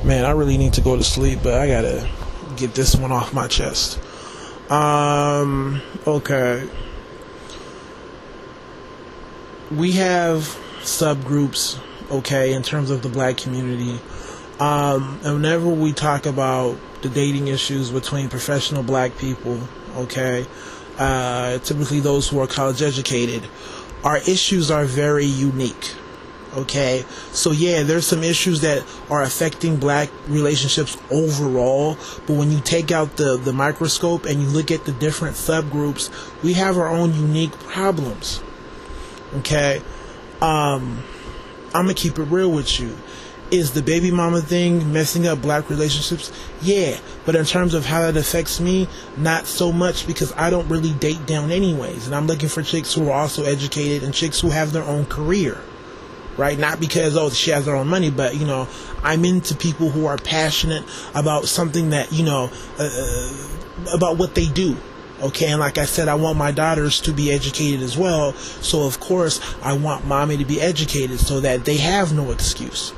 Man, I really need to go to sleep, but I gotta get this one off my chest. Okay. We have subgroups, okay, in terms of the black community. And whenever we talk about the dating issues between professional black people, okay, typically those who are college educated, our issues are very unique. Okay, so yeah, there's some issues that are affecting black relationships overall, but when you take out the microscope and you look at the different subgroups, we have our own unique problems. Okay, I'm gonna keep it real with you. Is the baby mama thing messing up black relationships? Yeah, but in terms of how that affects me, not so much, because I don't really date down anyways, and I'm looking for chicks who are also educated and chicks who have their own career. Right? Not because, oh, she has her own money, but, you know, I'm into people who are passionate about something that, you know, about what they do. Okay, and like I said, I want my daughters to be educated as well. So, of course, I want mommy to be educated so that they have no excuse.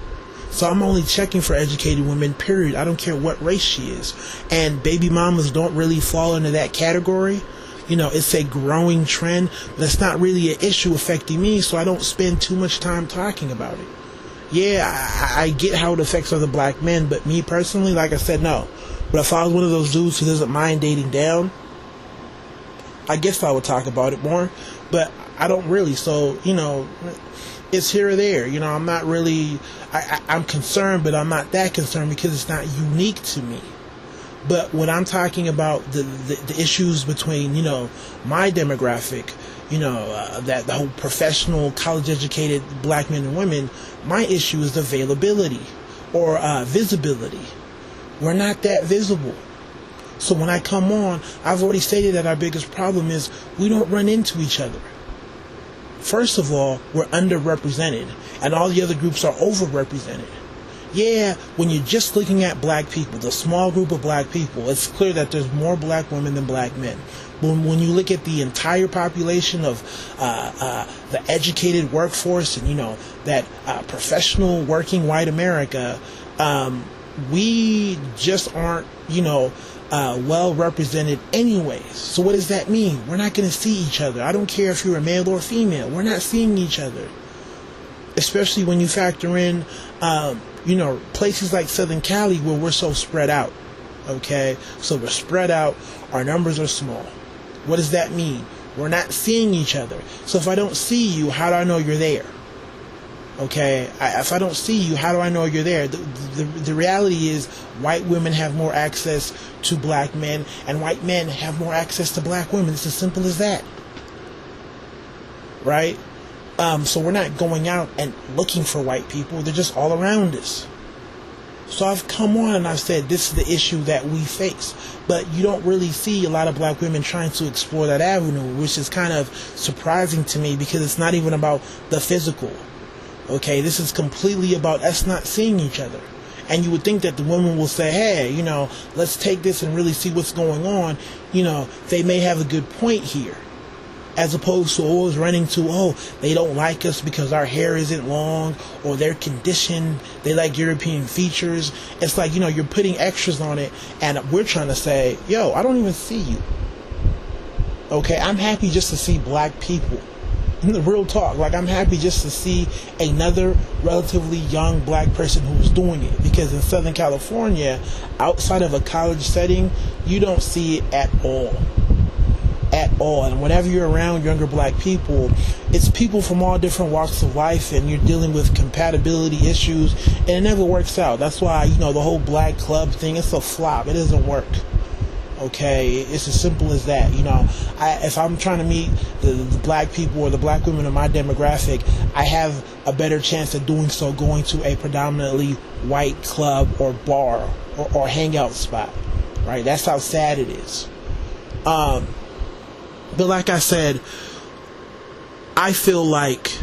So I'm only checking for educated women, period. I don't care what race she is. And baby mamas don't really fall into that category. You know, it's a growing trend, but it's not really an issue affecting me, so I don't spend too much time talking about it. Yeah, I get how it affects other black men, but me personally, like I said, no. But if I was one of those dudes who doesn't mind dating down, I guess I would talk about it more, but I don't really, so, you know, it's here or there. You know, I'm not really, I'm concerned, but I'm not that concerned because it's not unique to me. But when I'm talking about the issues between, you know, my demographic, you know, that the whole professional, college-educated black men and women, my issue is availability or visibility. We're not that visible. So when I come on, I've already stated that our biggest problem is we don't run into each other. First of all, we're underrepresented, and all the other groups are overrepresented. Yeah, when you're just looking at black people, the small group of black people, it's clear that there's more black women than black men. But when you look at the entire population of the educated workforce and, you know, that professional working white America, we just aren't, you know, well represented anyways. So what does that mean? We're not going to see each other. I don't care if you're a male or female. We're not seeing each other. Especially when you factor in, you know, places like Southern Cali where we're so spread out. Okay? So we're spread out. Our numbers are small. What does that mean? We're not seeing each other. So if I don't see you, how do I know you're there? Okay? If I don't see you, how do I know you're there? The reality is white women have more access to black men, and white men have more access to black women. It's as simple as that. Right? So we're not going out and looking for white people. They're just all around us. So I've come on and I've said this is the issue that we face. But you don't really see a lot of black women trying to explore that avenue, which is kind of surprising to me because it's not even about the physical. Okay, this is completely about us not seeing each other. And you would think that the women will say, hey, you know, let's take this and really see what's going on. You know, they may have a good point here. As opposed to always running to, oh, they don't like us because our hair isn't long, or they're conditioned, they like European features. It's like, you know, you're putting extras on it, and we're trying to say, yo, I don't even see you. Okay, I'm happy just to see black people. The real talk, like I'm happy just to see another relatively young black person who's doing it. Because in Southern California, outside of a college setting, you don't see it at all. At all. And whenever you're around younger black people, it's people from all different walks of life, and you're dealing with compatibility issues, and it never works out. That's why, you know, the whole black club thing, it's a flop. It doesn't work. Okay, it's as simple as that. You know, if I'm trying to meet the black people or the black women in my demographic, I have a better chance of doing so going to a predominantly white club or bar or hangout spot. Right? That's how sad it is. But like I said, I feel like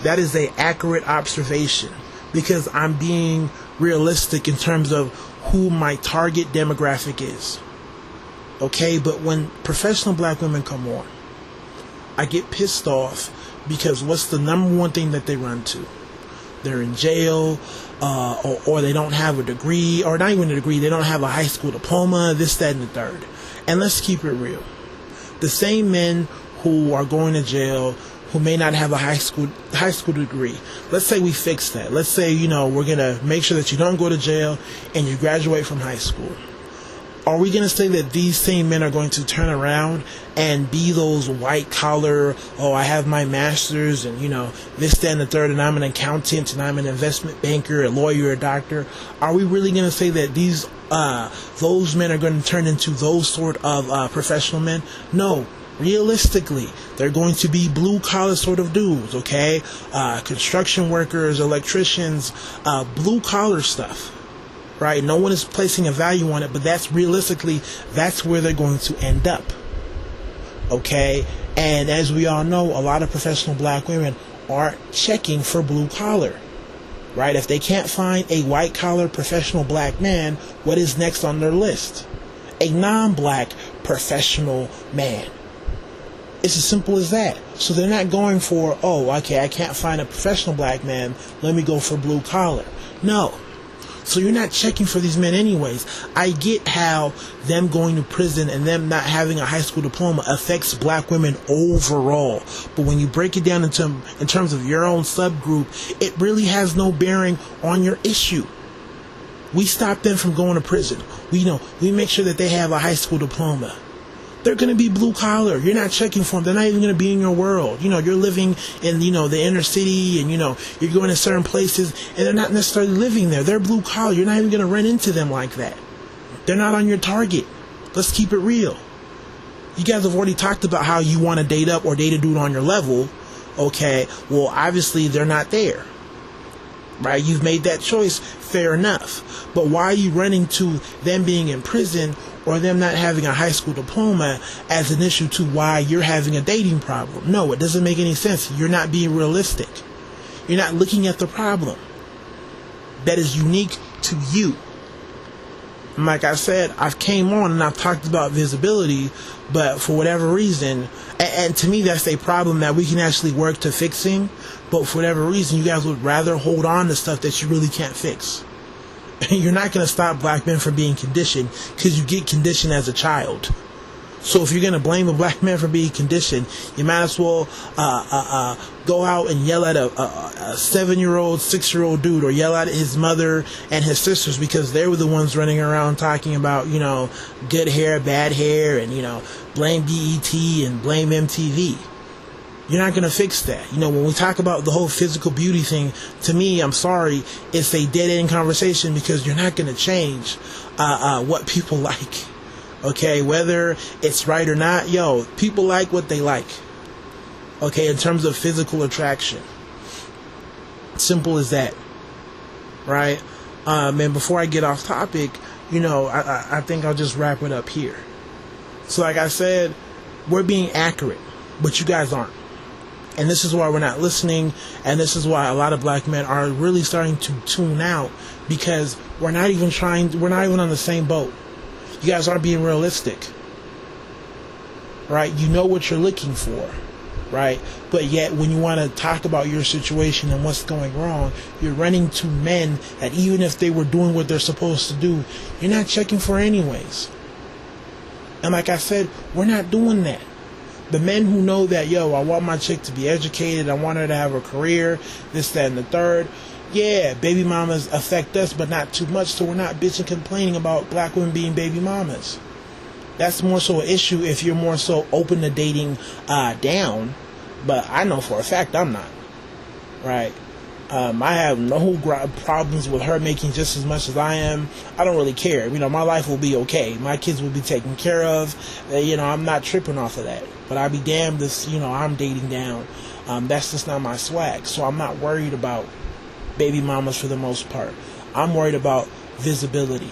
that is an accurate observation because I'm being realistic in terms of who my target demographic is. Okay, but when professional black women come on, I get pissed off because what's the number one thing that they run to? They're in jail, or they don't have a degree, or not even a degree, they don't have a high school diploma, this, that, and the third. And let's keep it real. The same men who are going to jail, who may not have a high school degree, let's say we fix that. Let's say, we're going to make sure that you don't go to jail and you graduate from high school. Are we going to say that these same men are going to turn around and be those white collar, I have my master's and, this, that, and the third, and I'm an accountant and I'm an investment banker, a lawyer, a doctor? Are we really going to say that those men are going to turn into those sort of professional men? No. Realistically, they're going to be blue collar sort of dudes, okay? Construction workers, electricians, blue collar stuff. Right? No one is placing a value on it, but that's where they're going to end up. Okay? And as we all know, a lot of professional black women aren't checking for blue collar. Right? If they can't find a white collar professional black man, what is next on their list? A non-black professional man. It's as simple as that. So they're not going for, I can't find a professional black man, let me go for blue collar. No. So you're not checking for these men anyways. I get how them going to prison and them not having a high school diploma affects black women overall. But when you break it down in terms of your own subgroup, it really has no bearing on your issue. We stop them from going to prison. We make sure that they have a high school diploma. They're going to be blue collar. You're not checking for them. They're not even going to be in your world. You're living in, the inner city and, you're going to certain places and they're not necessarily living there. They're blue collar. You're not even going to run into them like that. They're not on your target. Let's keep it real. You guys have already talked about how you want to date up or date a dude on your level. Okay. Well, obviously they're not there. Right? You've made that choice. Fair enough. But why are you running to them being in prison or them not having a high school diploma as an issue to why you're having a dating problem? No, it doesn't make any sense. You're not being realistic. You're not looking at the problem that is unique to you. And like I said, I've came on and I've talked about visibility, but for whatever reason, and to me that's a problem that we can actually work to fixing, but for whatever reason, you guys would rather hold on to stuff that you really can't fix. You're not going to stop black men from being conditioned because you get conditioned as a child. So if you're going to blame a black man for being conditioned, you might as well go out and yell at a 7-year-old, 6-year-old dude, or yell at his mother and his sisters because they were the ones running around talking about, good hair, bad hair, and, blame BET and blame MTV. You're not going to fix that. When we talk about the whole physical beauty thing, to me, I'm sorry, it's a dead-end conversation because you're not going to change what people like. Okay, whether it's right or not, people like what they like. Okay, in terms of physical attraction. Simple as that. Right? And before I get off topic, I think I'll just wrap it up here. So like I said, we're being accurate, but you guys aren't. And this is why we're not listening, and this is why a lot of black men are really starting to tune out, because we're not even on the same boat. You guys aren't being realistic. Right? You know what you're looking for. Right? But yet, when you want to talk about your situation and what's going wrong, you're running to men that even if they were doing what they're supposed to do, you're not checking for anyways. And like I said, we're not doing that. The men who know that, I want my chick to be educated, I want her to have a career, this, that, and the third. Yeah, baby mamas affect us, but not too much, so we're not bitching complaining about black women being baby mamas. That's more so an issue if you're more so open to dating down, but I know for a fact I'm not. Right? I have no problems with her making just as much as I am. I don't really care. My life will be okay. My kids will be taken care of. I'm not tripping off of that. But I'll be damned if, I'm dating down. That's just not my swag. So I'm not worried about baby mamas for the most part. I'm worried about visibility.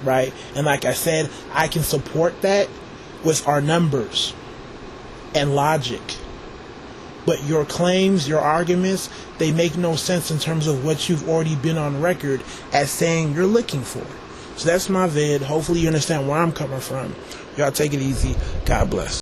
Right? And like I said, I can support that with our numbers and logic. But your claims, your arguments, they make no sense in terms of what you've already been on record as saying you're looking for. So that's my vid. Hopefully you understand where I'm coming from. Y'all take it easy. God bless.